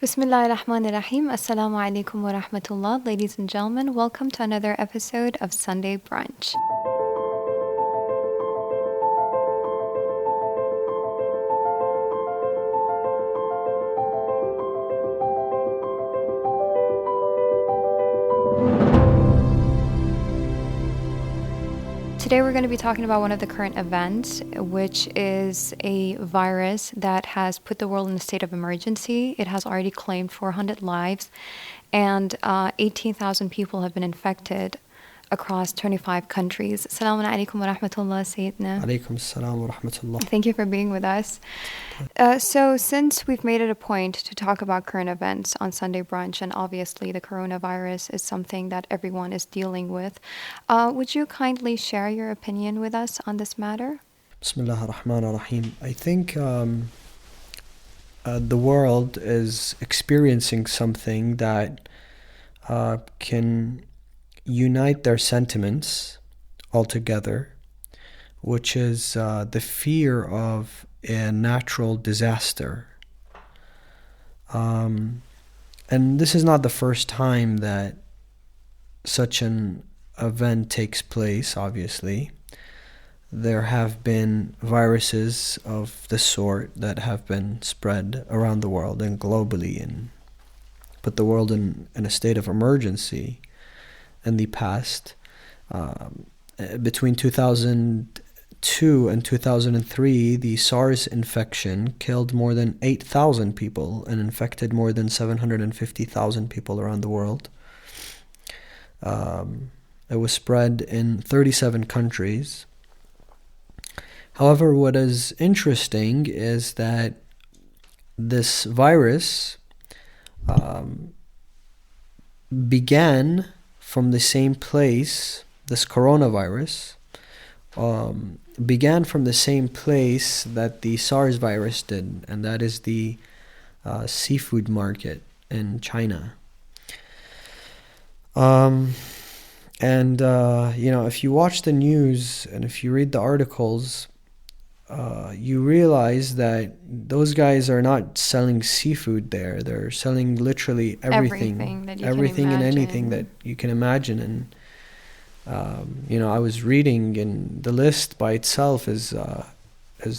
Bismillah ar-Rahman ar-Rahim. Assalamu alaikum wa rahmatullah. Ladies and gentlemen, welcome to another episode of Sunday Brunch. Today we're going to be talking about one of the current events, which is a virus that has put the world in a state of emergency. It has already claimed 400 lives, and 18,000 people have been infected across 25 countries. Assalamu alaikum wa rahmatullah, Sayyidina. Alaikum assalam wa rahmatullah. Thank you for being with us. So since we've made it a point to talk about current events on Sunday Brunch, and obviously the coronavirus is something that everyone is dealing with, would you kindly share your opinion with us on this matter? Bismillah ar-Rahman ar-Rahim. I think the world is experiencing something that can unite their sentiments altogether, which is the fear of a natural disaster. And this is not the first time that such an event takes place, obviously. There have been viruses of this sort that have been spread around the world and globally and put the world in a state of emergency in the past. Between 2002 and 2003, the SARS infection killed more than 8,000 people and infected more than 750,000 people around the world. It was spread in 37 countries. However, what is interesting is that this virus began from the same place. This coronavirus began from the same place that the SARS virus did, and that is the seafood market in China. If you watch the news and if you read the articles, you realize that those guys are not selling seafood there. They're selling literally everything and anything that you can imagine. And I was reading, and the list by itself is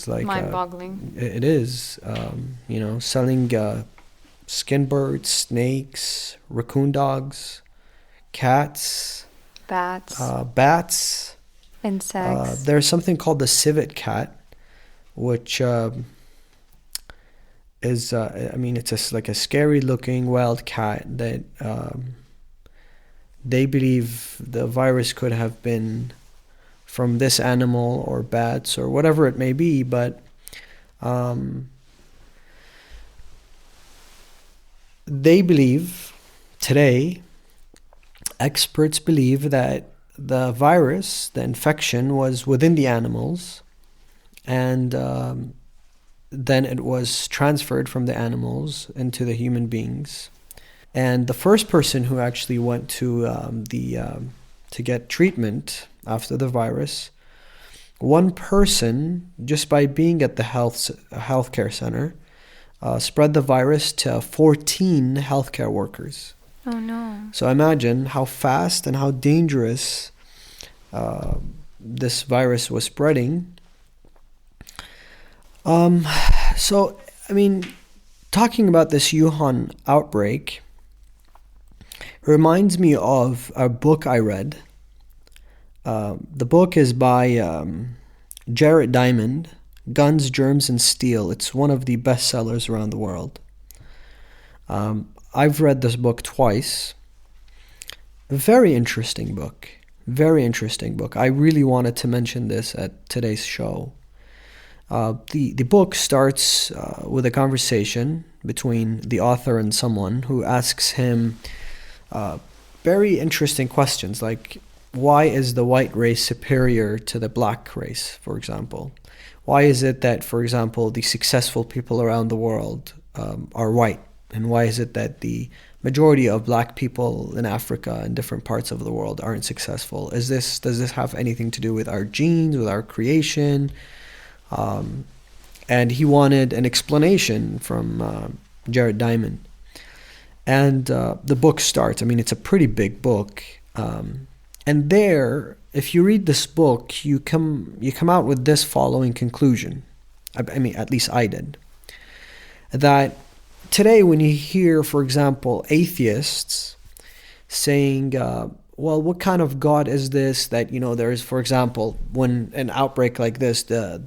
like mind-boggling. It is, selling skin birds, snakes, raccoon dogs, cats, bats, insects. There's something called the civet cat, which is it's like a scary looking wild cat that they believe the virus could have been from this animal or bats or whatever it may be, but they believe today, experts believe that the virus, the infection, was within the animals, and then it was transferred from the animals into the human beings. And the first person who actually went to to get treatment after the virus, one person, just by being at the healthcare center, spread the virus to 14 healthcare workers. Oh no. So imagine how fast and how dangerous this virus was spreading. Talking about this Wuhan outbreak reminds me of a book I read. The book is by Jared Diamond, Guns, Germs, and Steel. It's one of the bestsellers around the world. I've read this book twice. Very interesting book. Very interesting book. I really wanted to mention this at today's show. The book starts with a conversation between the author and someone who asks him very interesting questions, like, why is the white race superior to the black race, for example? Why is it that, for example, the successful people around the world are white? And why is it that the majority of black people in Africa and different parts of the world aren't successful? Does this have anything to do with our genes, with our creation? And he wanted an explanation from Jared Diamond. And the book starts. I mean, it's a pretty big book. And there, if you read this book, you come out with this following conclusion. I mean, at least I did. That today, when you hear, for example, atheists saying, well, what kind of God is this? That, there is, for example, when an outbreak like this, a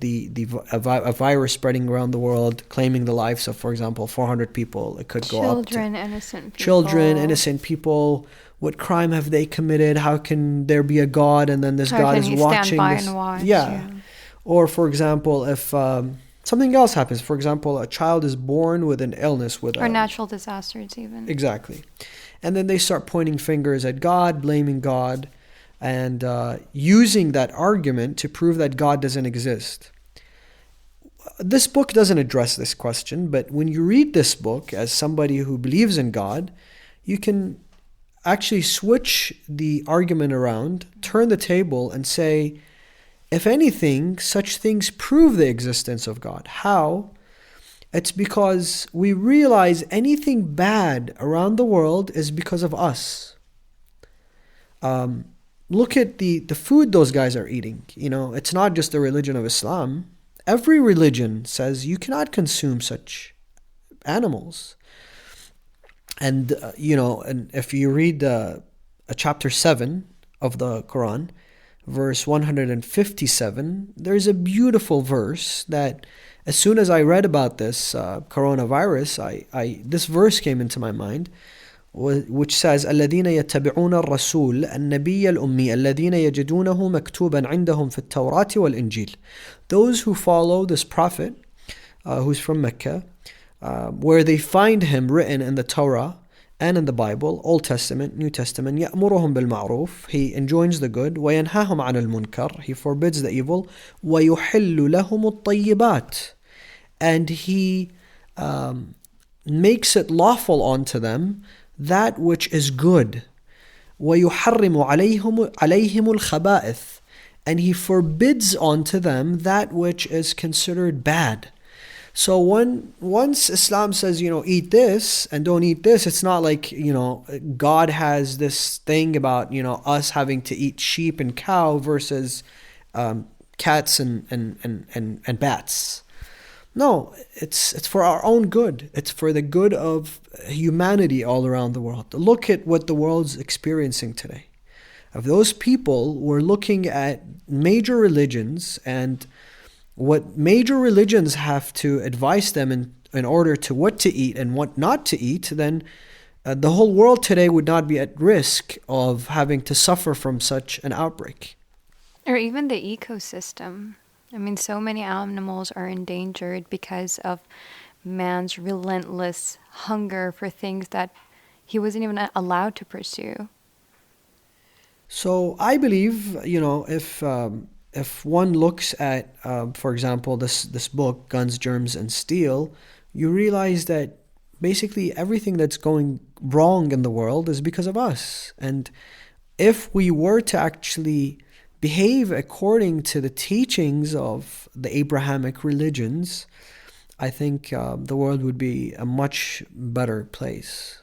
virus spreading around the world, claiming the lives of, for example, 400 people, it could go up to innocent people. children, innocent people. What crime have they committed? How can there be a God and then this God is watching this? Yeah. Or, for example, if something else happens, for example, a child is born with an illness, or natural disasters even. Exactly. And then they start pointing fingers at God, blaming God, and using that argument to prove that God doesn't exist. This book doesn't address this question, but when you read this book as somebody who believes in God, you can actually switch the argument around, turn the table, and say, if anything, such things prove the existence of God. How? It's because we realize anything bad around the world is because of us. Look at the food those guys are eating. It's not just the religion of Islam. Every religion says you cannot consume such animals. And, and if you read chapter 7 of the Quran, verse 157, there's a beautiful verse that as soon as I read about this coronavirus, this verse came into my mind, which says, الذين يتبعون الرسول النبي الأمي الذين يجدونه مكتوبا عندهم في التوراة والإنجيل. Those who follow this prophet, who's from Mecca, where they find him written in the Torah and in the Bible, Old Testament, New Testament, يأمرهم بالمعروف, he enjoins the good, وينهاهم عن المنكر, he forbids the evil, ويحل لهم الطيبات, and he makes it lawful unto them that which is good, ويحرم عليهم الخبائث, and he forbids unto them that which is considered bad. So once Islam says, eat this and don't eat this, it's not like, God has this thing about, us having to eat sheep and cow versus cats and bats. No, it's for our own good. It's for the good of humanity all around the world. Look at what the world's experiencing today. If those people were looking at major religions and what major religions have to advise them in order to what to eat and what not to eat, then the whole world today would not be at risk of having to suffer from such an outbreak. Or even the ecosystem. I mean, so many animals are endangered because of man's relentless hunger for things that he wasn't even allowed to pursue. So I believe, if one looks at, for example, this book, Guns, Germs, and Steel, you realize that basically everything that's going wrong in the world is because of us. And if we were to actually behave according to the teachings of the Abrahamic religions, I think the world would be a much better place.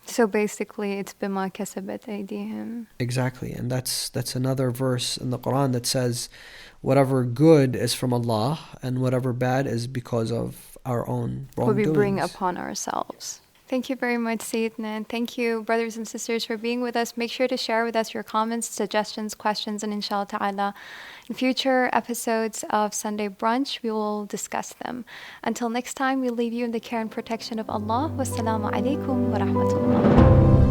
So basically, it's bima kasabat aydihim. Exactly, and that's another verse in the Quran that says, whatever good is from Allah, and whatever bad is because of our own wrongdoings. What we bring upon ourselves. Thank you very much, Sayyidina. And thank you, brothers and sisters, for being with us. Make sure to share with us your comments, suggestions, questions, and inshallah ta'ala, in future episodes of Sunday Brunch, we will discuss them. Until next time, we leave you in the care and protection of Allah. Wassalamu alaikum wa rahmatullah.